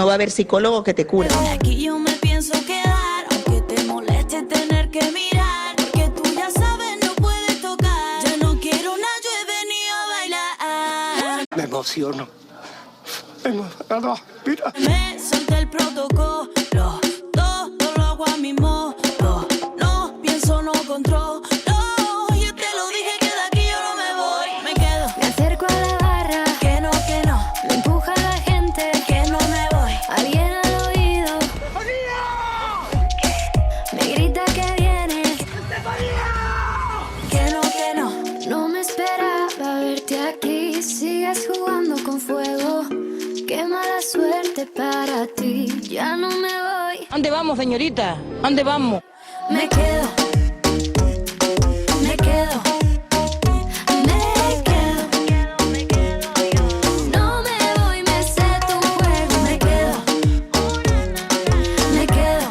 va a haber psicólogo que te cure. Aquí yo me pienso quedar, aunque te moleste tener que mirar, porque tú ya sabes, no puedes tocar. Yo no quiero nada, yo he venido a bailar. Me emociono. Mira. Me salté el protocolo, todo lo hago a mi modo. No pienso, no controlo. Yo te lo dije que de aquí yo no me voy. Me quedo, Me acerco a la barra, que no, me empuja la gente, que no me voy. alguien al oído me grita que vienes, Que no. no me esperaba verte aquí, sigues jugando con fuego, qué mala suerte para ti, ya no me voy. ¿Dónde vamos, señorita? ¿Dónde vamos? Me quedo, me quedo. No me voy, me sé tu juego, Me quedo, me quedo.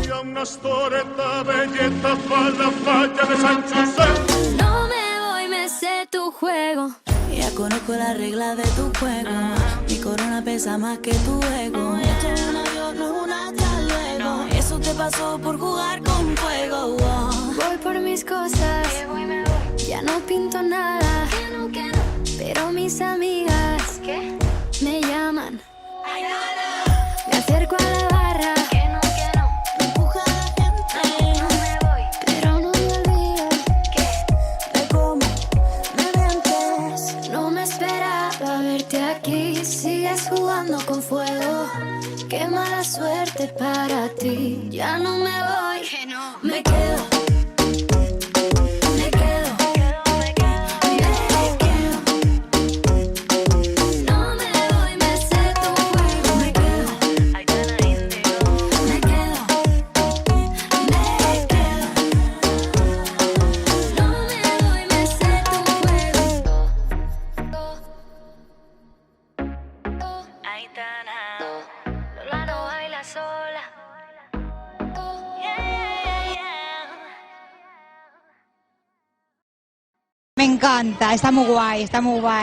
Hi ha una storetta belleta fa la falla de San Josep. no me voy, me sé tu juego. Ya conozco la regla de tu juego. Mi corona pesa más que tu ego. Esto es un adiós, no es un hasta luego. Eso te pasó por jugar con fuego. Voy por mis cosas, ya no pinto nada, pero mis amigas me llaman. Me acerco a la barra, Me empuja la gente. pero no me olvido. Me como, me mientes. No me esperaba verte aquí, sigues jugando con fuego. Qué mala suerte para ti, ya no me voy. Me quedo, me quedo. No me voy, me sé tu juego. Me quedo, me quedo. Me quedo. No me voy, me sé tu juego. Aitana. Lola no baila sola. Me encanta, está muy guay, está muy guay.